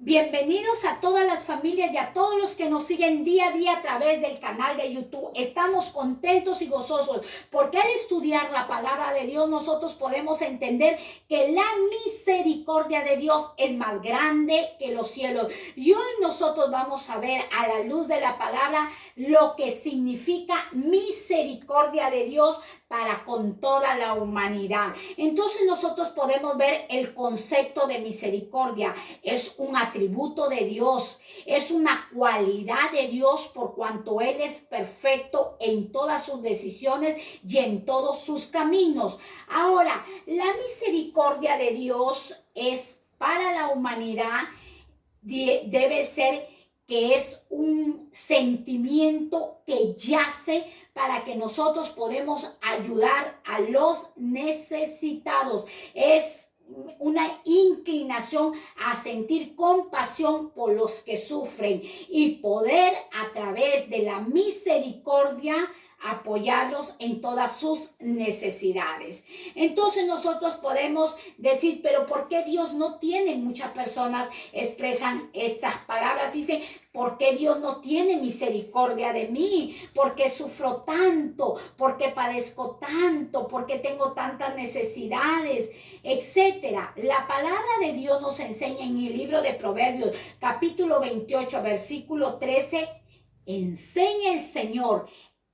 Bienvenidos a todas las familias y a todos los que nos siguen día a día a través del canal de YouTube. Estamos contentos y gozosos porque al estudiar la palabra de Dios nosotros podemos entender que la misericordia de Dios es más grande que los cielos. Y hoy nosotros vamos a ver a la luz de la palabra lo que significa misericordia de Dios para con toda la humanidad. Entonces nosotros podemos ver el concepto de misericordia. Es un atributo de Dios, es una cualidad de Dios por cuanto Él es perfecto en todas sus decisiones y en todos sus caminos. Ahora, la misericordia de Dios es para la humanidad, debe ser que es un sentimiento que yace para que nosotros podemos ayudar a los necesitados. Es una inclinación a sentir compasión por los que sufren y poder a través de la misericordia apoyarlos en todas sus necesidades. Entonces nosotros podemos decir, pero ¿por qué Dios no tiene? Muchas personas expresan estas palabras, dicen, ¿por qué Dios no tiene misericordia de mí? ¿Por qué sufro tanto? ¿Por qué padezco tanto? ¿Por qué tengo tantas necesidades? Etcétera. La palabra de Dios nos enseña en el libro de Proverbios, capítulo 28, versículo 13, enseña el Señor,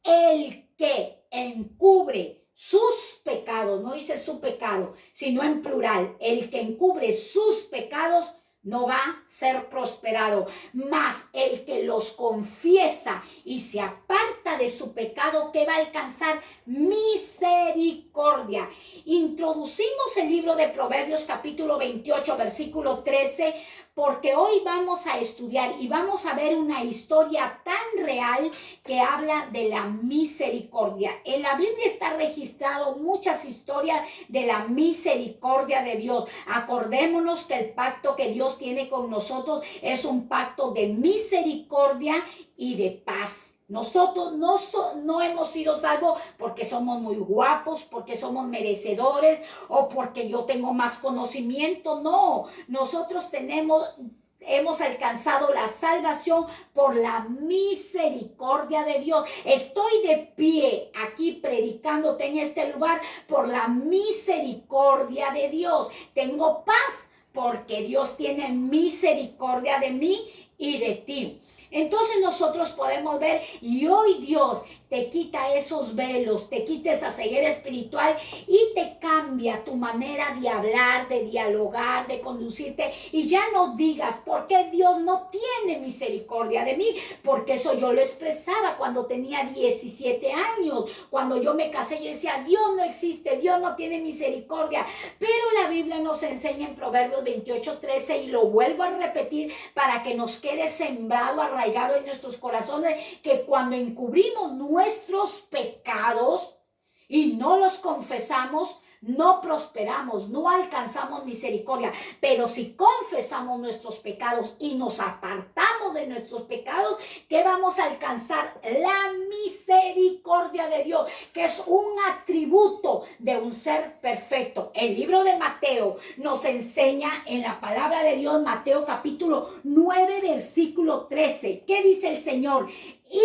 el que encubre sus pecados, no dice su pecado, sino en plural, el que encubre sus pecados no va a ser prosperado, mas el que los confiesa y se aparta de su pecado, que va a alcanzar misericordia. Introducimos el libro de Proverbios capítulo 28, versículo 13, porque hoy vamos a estudiar y vamos a ver una historia tan real que habla de la misericordia. En la Biblia está registrado muchas historias de la misericordia de Dios. Acordémonos que el pacto que Dios tiene con nosotros es un pacto de misericordia y de paz. Nosotros no hemos sido salvos porque somos muy guapos, porque somos merecedores o porque yo tengo más conocimiento. No, nosotros hemos alcanzado la salvación por la misericordia de Dios. Estoy de pie aquí predicándote en este lugar por la misericordia de Dios. Tengo paz porque Dios tiene misericordia de mí y de ti. Entonces nosotros podemos ver, y hoy Dios te quita esos velos, te quita esa ceguera espiritual y te cambia tu manera de hablar, de dialogar, de conducirte, y ya no digas, ¿por qué Dios no tiene misericordia de mí? Porque eso yo lo expresaba cuando tenía 17 años, cuando yo me casé, yo decía, Dios no existe, Dios no tiene misericordia, pero la Biblia nos enseña en Proverbios 28, 13, y lo vuelvo a repetir para que nos quede sembrado, arraigado en nuestros corazones, que cuando encubrimos nuestros pecados y no los confesamos, no prosperamos, no alcanzamos misericordia. Pero si confesamos nuestros pecados y nos apartamos de nuestros pecados, ¿qué vamos a alcanzar? La misericordia de Dios, que es un atributo de un ser perfecto. El libro de Mateo nos enseña en la palabra de Dios, Mateo capítulo 9, versículo 13. ¿Qué dice el Señor? Y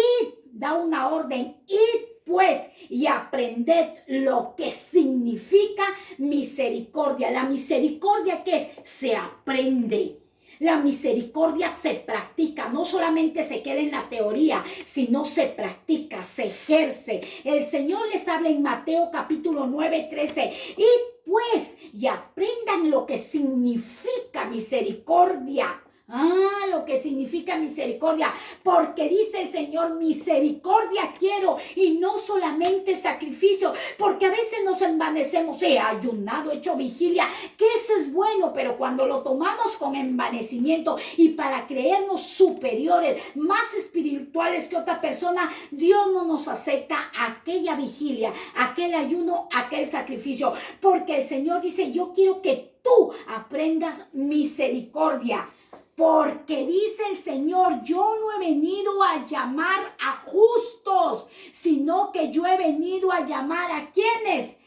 da una orden, id pues y aprended lo que significa misericordia. La misericordia, ¿qué es? Se aprende. La misericordia se practica, no solamente se queda en la teoría, sino se practica, se ejerce. El Señor les habla en Mateo capítulo 9, 13. Y pues, y aprendan lo que significa misericordia. Lo que significa misericordia, porque dice el Señor, misericordia quiero y no solamente sacrificio, porque a veces nos envanecemos, he ayunado, he hecho vigilia, que eso es bueno, pero cuando lo tomamos con envanecimiento y para creernos superiores, más espirituales que otra persona, Dios no nos acepta aquella vigilia, aquel ayuno, aquel sacrificio, porque el Señor dice, yo quiero que tú aprendas misericordia. Porque dice el Señor, yo no he venido a llamar a justos, sino que yo he venido a llamar a ¿quiénes?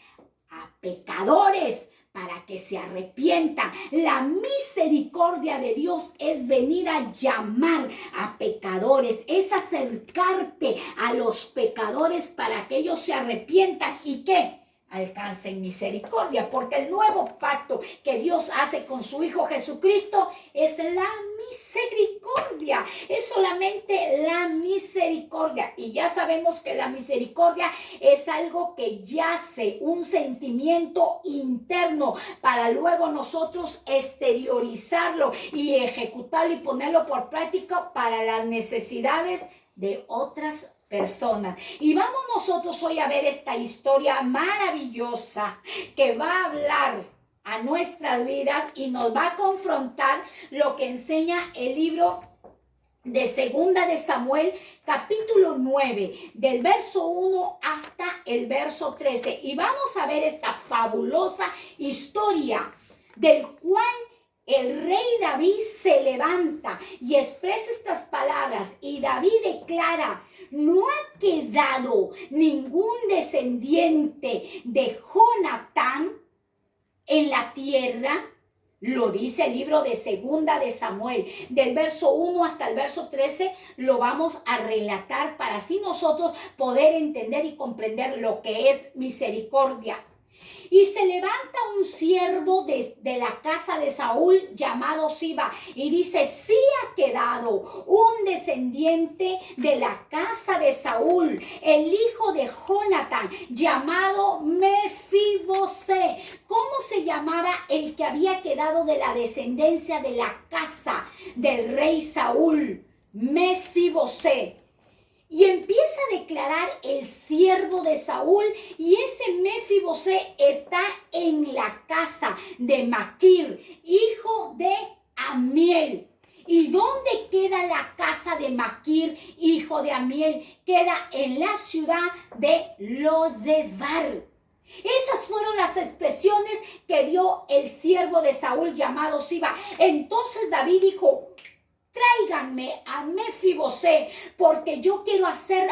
A pecadores, para que se arrepientan. La misericordia de Dios es venir a llamar a pecadores, es acercarte a los pecadores para que ellos se arrepientan y ¿qué? Alcancen misericordia, porque el nuevo pacto que Dios hace con su Hijo Jesucristo es la misericordia, es solamente la misericordia. Y ya sabemos que la misericordia es algo que yace, un sentimiento interno, para luego nosotros exteriorizarlo y ejecutarlo y ponerlo por práctica para las necesidades de otras personas. Y vamos nosotros hoy a ver esta historia maravillosa que va a hablar a nuestras vidas y nos va a confrontar lo que enseña el libro de Segunda de Samuel, capítulo 9, del verso 1 hasta el verso 13. Y vamos a ver esta fabulosa historia del cual el rey David se levanta y expresa estas palabras. Y David declara: no ha quedado ningún descendiente de Jonatán en la tierra. Lo dice el libro de Segunda de Samuel, del verso 1 hasta el verso 13, lo vamos a relatar para así nosotros poder entender y comprender lo que es misericordia. Y se levanta un siervo de la casa de Saúl llamado Siba y dice: sí ha quedado un descendiente de la casa de Saúl, el hijo de Jonatán, llamado Mefibosé. ¿Cómo se llamaba el que había quedado de la descendencia de la casa del rey Saúl? Mefibosé. Y empieza a declarar el siervo de Saúl, y ese Mefibosé está en la casa de Maquir, hijo de Amiel. ¿Y dónde queda la casa de Maquir, hijo de Amiel? Queda en la ciudad de Lodebar. Esas fueron las expresiones que dio el siervo de Saúl llamado Siba. Entonces David dijo: tráiganme a Mefibosé, porque yo quiero hacer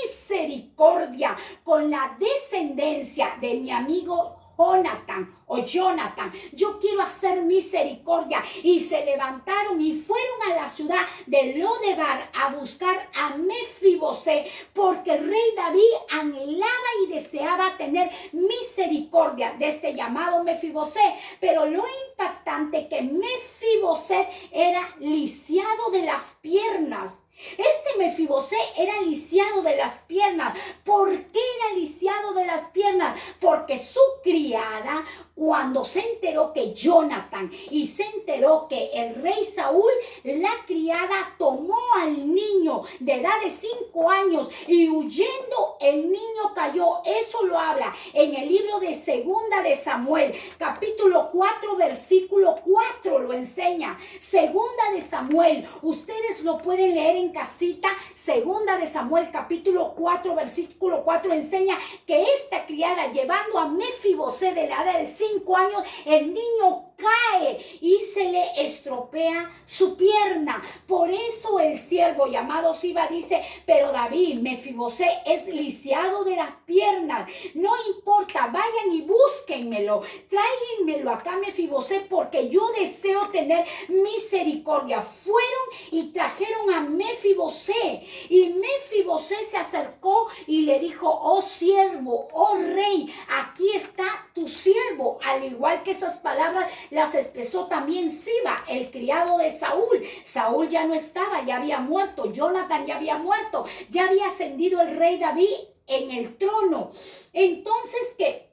misericordia con la descendencia de mi amigo Jonathan. Yo quiero hacer misericordia. Y se levantaron y fueron a la ciudad de Lodebar a buscar a Mefibosé, porque el rey David anhelaba y deseaba tener misericordia de este llamado Mefibosé. Pero lo impactante que Mefibosé era lisiado de las piernas. Este Mefibosé era lisiado de las piernas. ¿Por qué era lisiado de las piernas? Porque su criada, cuando se enteró que Jonathan y se enteró que el rey Saúl, la criada tomó al niño de edad de 5 años y huyendo el niño cayó. Eso lo habla en el libro de Segunda de Samuel, capítulo 4, versículo 4 lo enseña. Segunda de Samuel, ustedes lo pueden leer en casita. Segunda de Samuel, capítulo 4, versículo 4 enseña que esta criada, llevando a Mefibosé de la edad de 5 años, el niño cae y se le estropea su pierna. Por eso el siervo llamado Siba dice: pero David, Mefibosé es lisiado de las piernas. No importa, vayan y búsquenmelo, tráiganmelo acá Mefibosé, porque yo deseo tener misericordia. Fueron y trajeron a Mefibosé, y Mefibosé se acercó y le dijo: oh siervo, oh rey, aquí está tu siervo. Al igual que esas palabras las expresó también Siba, el criado de Saúl. Saúl ya no estaba, ya había muerto. Jonathan ya había muerto, ya había ascendido el rey David en el trono. Entonces que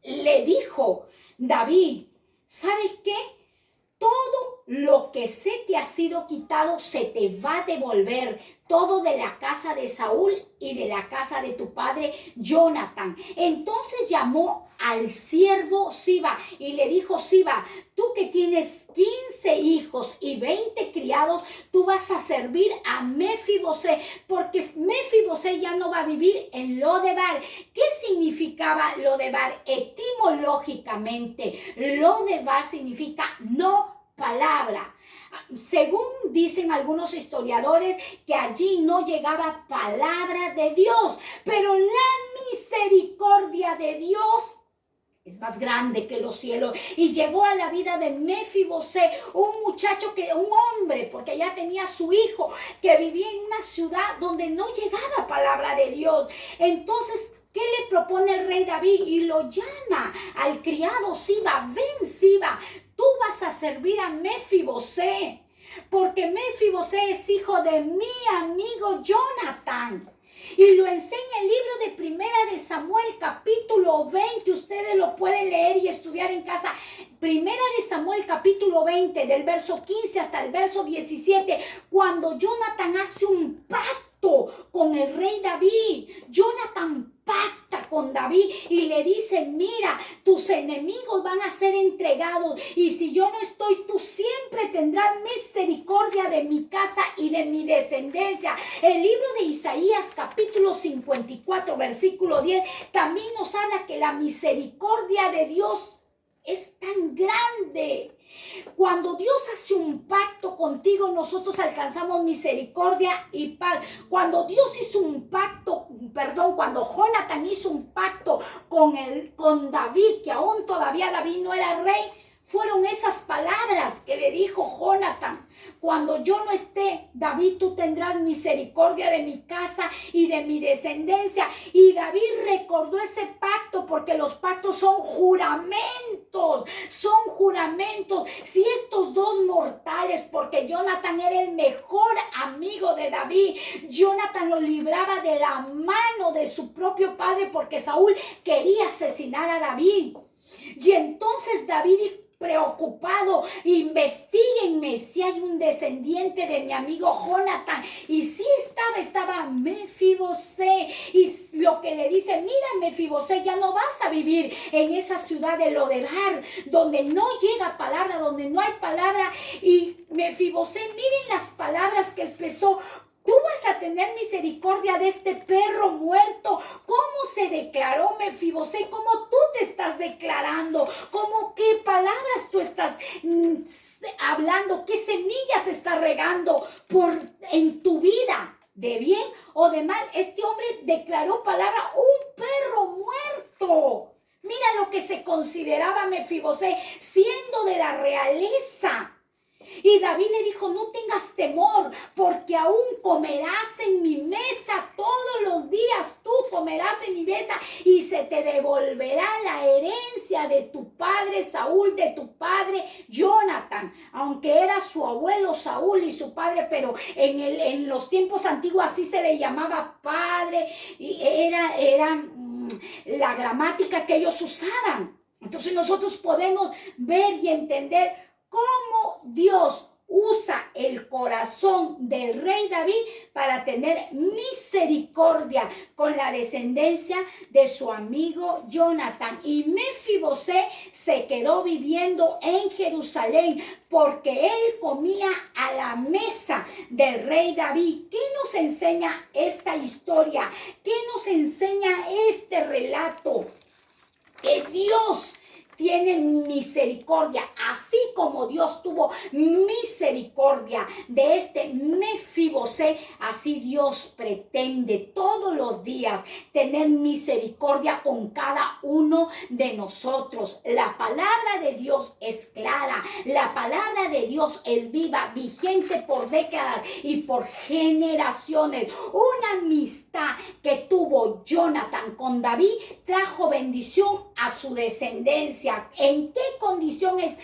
le dijo David: ¿sabes qué? Todo lo que se te ha sido quitado se te va a devolver, todo de la casa de Saúl y de la casa de tu padre Jonathan. Entonces llamó al siervo Siba y le dijo: Siba, tú que tienes 15 hijos y 20 criados, tú vas a servir a Mefibosé, porque Mefibosé ya no va a vivir en Lodebar. ¿Qué significaba Lodebar? Etimológicamente, Lodebar significa no palabra. Según dicen algunos historiadores, que allí no llegaba palabra de Dios, pero la misericordia de Dios es más grande que los cielos. Y llegó a la vida de Mefibosé, un muchacho, un hombre, porque ya tenía su hijo, que vivía en una ciudad donde no llegaba palabra de Dios. Entonces, ¿qué le propone el rey David? Y lo llama al criado Siba. Ven, Siba, tú vas a servir a Mefibosé, porque Mefibosé es hijo de mi amigo Jonathan. Y lo enseña el libro de Primera de Samuel, capítulo 20. Ustedes lo pueden leer y estudiar en casa. Primera de Samuel, capítulo 20, del verso 15 hasta el verso 17. Cuando Jonathan hace un pacto con el rey David. Jonathan pacta con David y le dice, mira, tus enemigos van a ser entregados y si yo no estoy, tú siempre tendrás misericordia de mi casa y de mi descendencia. El libro de Isaías, capítulo 54, versículo 10, también nos habla que la misericordia de Dios es tan grande. Cuando Dios hace un pacto contigo, nosotros alcanzamos misericordia y paz. Cuando Dios hizo un pacto, cuando Jonathan hizo un pacto con David, que aún todavía David no era rey, fueron esas palabras que le dijo Jonathan: cuando yo no esté, David, tú tendrás misericordia de mi casa y de mi descendencia. Y David recordó ese pacto, porque los pactos son juramentos, Si estos dos mortales, porque Jonathan era el mejor amigo de David, Jonathan lo libraba de la mano de su propio padre, porque Saúl quería asesinar a David. Y entonces David, preocupado, investiguenme si hay un descendiente de mi amigo Jonathan. Y sí estaba Mefibosé. Y lo que le dice: mira, Mefibosé, ya no vas a vivir en esa ciudad de Lodebar, donde no llega palabra, donde no hay palabra. Y Mefibosé, miren las palabras que expresó: tú vas a tener misericordia de este perro muerto. ¿Cómo se declaró Mefibosé? ¿Cómo tú te estás declarando? ¿Cómo qué palabras tú estás hablando? ¿Qué semillas estás regando en tu vida? ¿De bien o de mal? Este hombre declaró palabra: un perro muerto. Mira lo que se consideraba Mefibosé, siendo de la realeza. Y David le dijo: no tengas temor, porque aún comerás en mi mesa todos los días. Tú comerás en mi mesa y se te devolverá la herencia de tu padre Saúl, de tu padre Jonathan. Aunque era su abuelo Saúl y su padre, pero en los tiempos antiguos así se le llamaba padre, y era la gramática que ellos usaban. Entonces nosotros podemos ver y entender cómo Dios usa el corazón del rey David para tener misericordia con la descendencia de su amigo Jonathan. Y Mefibosé se quedó viviendo en Jerusalén, porque él comía a la mesa del rey David. ¿Qué nos enseña esta historia? ¿Qué nos enseña este relato? Que Dios tiene misericordia, así como Dios tuvo misericordia de este Mefibosé, así Dios pretende todos los días tener misericordia con cada uno de nosotros. La palabra de Dios es clara, la palabra de Dios es viva, vigente por décadas y por generaciones. Una amistad que tuvo Jonathan con David trajo bendición a su descendencia. ¿En qué condiciones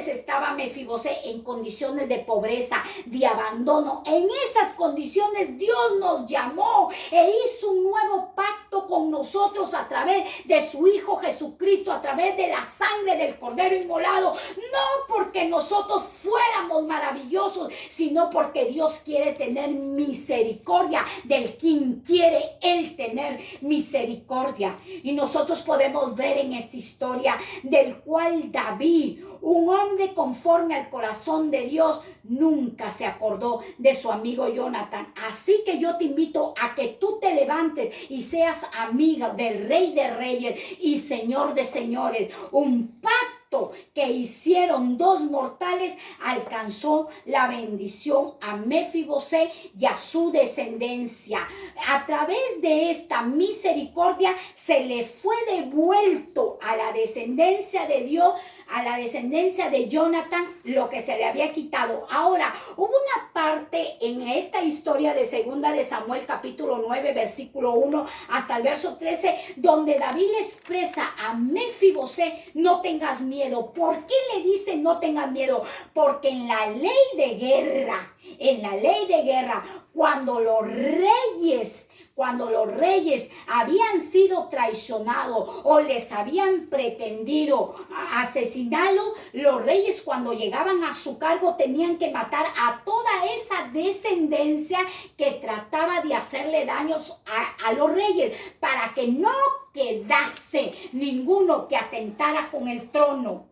estaba Mefibosé? En condiciones de pobreza, de abandono. En esas condiciones Dios nos llamó e hizo un nuevo pacto con nosotros a través de su Hijo Jesucristo, a través de la sangre del Cordero inmolado. No porque nosotros fuéramos maravillosos, sino porque Dios quiere tener misericordia del quien quiere Él tener misericordia. Y nosotros podemos ver en esta historia del cual David, un hombre conforme al corazón de Dios, nunca se acordó de su amigo Jonathan. Así que yo te invito a que tú te levantes y seas amiga del Rey de Reyes y Señor de Señores. Un pacto pacto que hicieron dos mortales alcanzó la bendición a Mefibosé y a su descendencia. A través de esta misericordia se le fue devuelto a la descendencia de Dios, a la descendencia de Jonathan, lo que se le había quitado. Ahora, hubo una parte en esta historia de segunda de Samuel, capítulo 9, versículo 1 hasta el verso 13, donde David le expresa a Mefibosé: no tengas miedo. ¿Por qué le dice no tengas miedo? Porque en la ley de guerra, cuando los reyes habían sido traicionados o les habían pretendido asesinarlos, los reyes, cuando llegaban a su cargo, tenían que matar a toda esa descendencia que trataba de hacerle daños a los reyes, para que no quedase ninguno que atentara con el trono.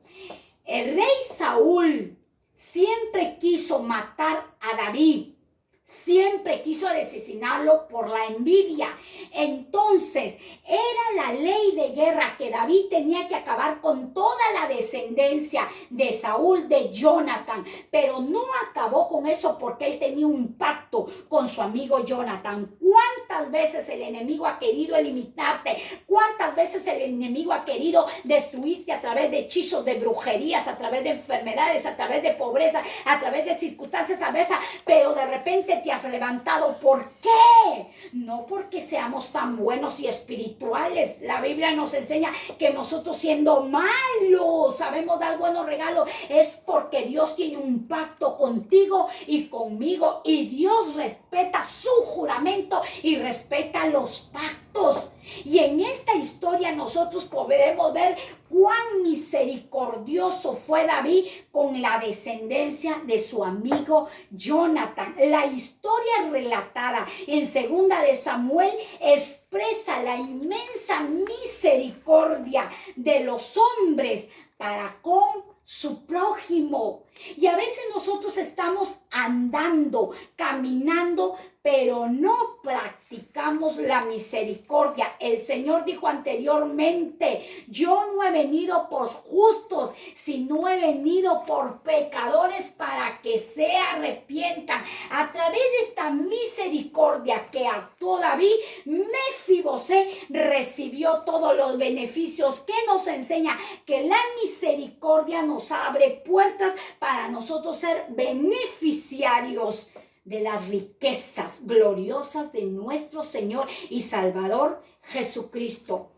El rey Saúl siempre quiso matar a David, siempre quiso asesinarlo por la envidia. Entonces, era la ley de guerra que David tenía que acabar con toda la descendencia de Saúl, de Jonathan. Pero no acabó con eso porque él tenía un pacto con su amigo Jonathan. ¿Cuántas veces el enemigo ha querido eliminarte? ¿Cuántas veces el enemigo ha querido destruirte a través de hechizos, de brujerías, a través de enfermedades, a través de pobreza, a través de circunstancias adversas? Pero de repente te has levantado. ¿Por qué? No porque seamos tan buenos y espirituales. La Biblia nos enseña que nosotros, siendo malos, sabemos dar buenos regalos. Es porque Dios tiene un pacto contigo y conmigo, y Dios respeta su juramento y respeta los pactos. Y en esta historia nosotros podemos ver cuán misericordioso fue David con la descendencia de su amigo Jonathan. La historia relatada en segunda de Samuel expresa la inmensa misericordia de los hombres para con su prójimo. Y a veces nosotros estamos andando, caminando, pero no practicamos la misericordia. El Señor dijo anteriormente: yo no he venido por justos, sino he venido por pecadores, para que se arrepientan. A través de esta misericordia que actuó David, Mefibosé recibió todos los beneficios, que nos enseña que la misericordia nos abre puertas para nosotros ser beneficiarios de las riquezas gloriosas de nuestro Señor y Salvador Jesucristo.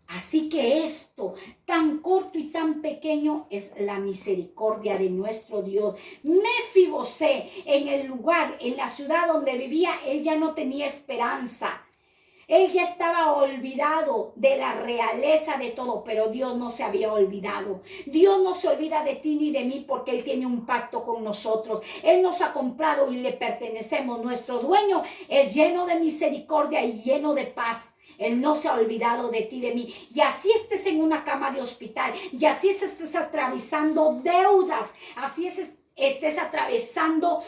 Así que esto tan corto y tan pequeño es la misericordia de nuestro Dios. Mefibosé, en el lugar, en la ciudad donde vivía, él ya no tenía esperanza. Él ya estaba olvidado de la realeza de todo, pero Dios no se había olvidado. Dios no se olvida de ti ni de mí, porque Él tiene un pacto con nosotros. Él nos ha comprado y le pertenecemos. Nuestro dueño es lleno de misericordia y lleno de paz. Él no se ha olvidado de ti, de mí. Y así estés en una cama de hospital, y así estés atravesando deudas, así estés atravesando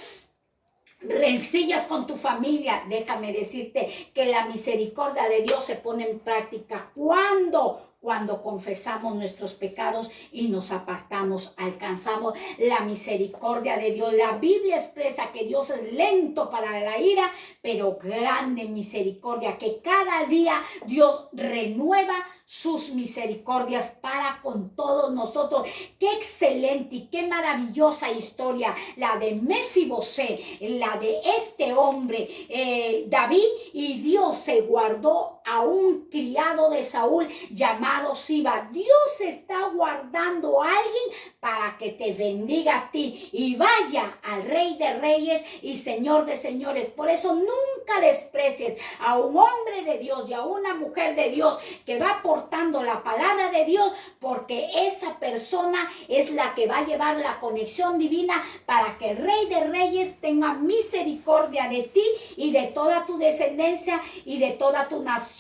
rencillas con tu familia, déjame decirte que la misericordia de Dios se pone en práctica cuando confesamos nuestros pecados y nos apartamos, alcanzamos la misericordia de Dios. La Biblia expresa que Dios es lento para la ira, pero grande en misericordia, que cada día Dios renueva sus misericordias para con todos nosotros. Qué excelente y qué maravillosa historia la de Mefibosé, la de este hombre, David, y Dios se guardó a un criado de Saúl llamado Siba. Dios está guardando a alguien para que te bendiga a ti y vaya al Rey de Reyes y Señor de Señores. Por eso nunca desprecies a un hombre de Dios y a una mujer de Dios que va portando la palabra de Dios, porque esa persona es la que va a llevar la conexión divina para que el Rey de Reyes tenga misericordia de ti y de toda tu descendencia y de toda tu nación.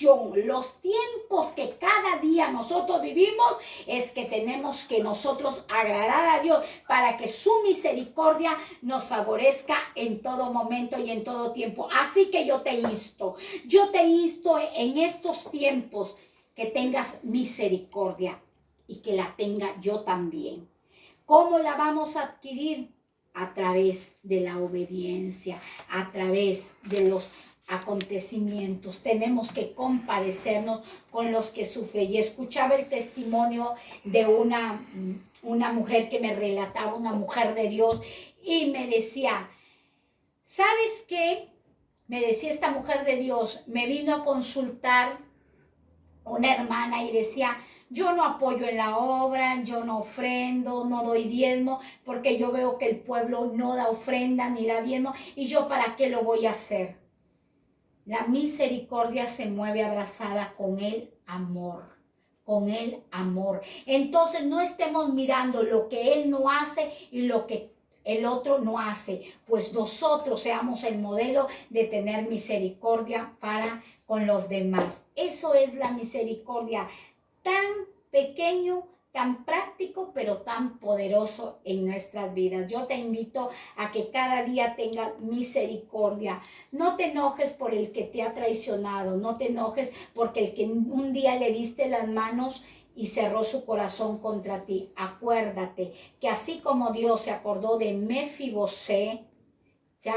Los tiempos que cada día nosotros vivimos es que tenemos que nosotros agradar a Dios para que su misericordia nos favorezca en todo momento y en todo tiempo. Así que yo te insto en estos tiempos que tengas misericordia. y que la tenga yo también. ¿Cómo la vamos a adquirir? A través de la obediencia, a través de los acontecimientos. Tenemos que compadecernos con los que sufren. Y escuchaba el testimonio de una mujer que me relataba, una mujer de Dios, y me decía, ¿sabes qué? Me decía esta mujer de Dios, me vino a consultar una hermana y decía, yo no apoyo en la obra, yo no ofrendo, no doy diezmo, porque yo veo que el pueblo no da ofrenda ni da diezmo, y yo para qué lo voy a hacer. La misericordia se mueve abrazada con el amor, con el amor. Entonces no estemos mirando lo que Él no hace y lo que el otro no hace, pues nosotros seamos el modelo de tener misericordia para con los demás. Eso es la misericordia, tan pequeño, tan práctico, pero tan poderoso en nuestras vidas. Yo te invito a que cada día tengas misericordia. No te enojes por el que te ha traicionado, no te enojes porque el que un día le diste las manos y cerró su corazón contra ti. Acuérdate que así como Dios se acordó de Mefibosé, se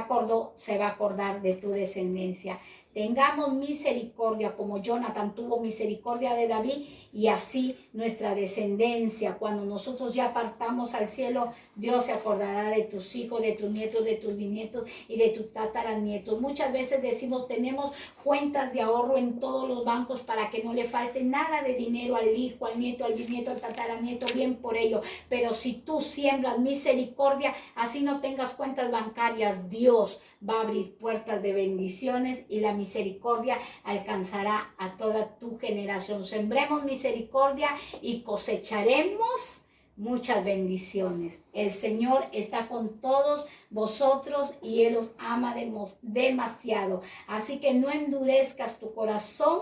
va a acordar de tu descendencia. Tengamos misericordia como Jonathan tuvo misericordia de David, y así nuestra descendencia, cuando nosotros ya partamos al cielo, Dios se acordará de tus hijos, de tus nietos, de tus bisnietos y de tus tataranietos. Muchas veces decimos, tenemos cuentas de ahorro en todos los bancos para que no le falte nada de dinero al hijo, al nieto, al bisnieto, al tataranieto, bien por ello. Pero si tú siembras misericordia, así no tengas cuentas bancarias, Dios va a abrir puertas de bendiciones y la misericordia alcanzará a toda tu generación. Sembremos misericordia y cosecharemos muchas bendiciones. El Señor está con todos vosotros y Él os ama demasiado. Así que no endurezcas tu corazón,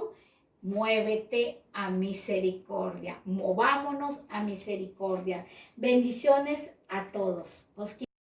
muévete a misericordia. Movámonos a misericordia. Bendiciones a todos.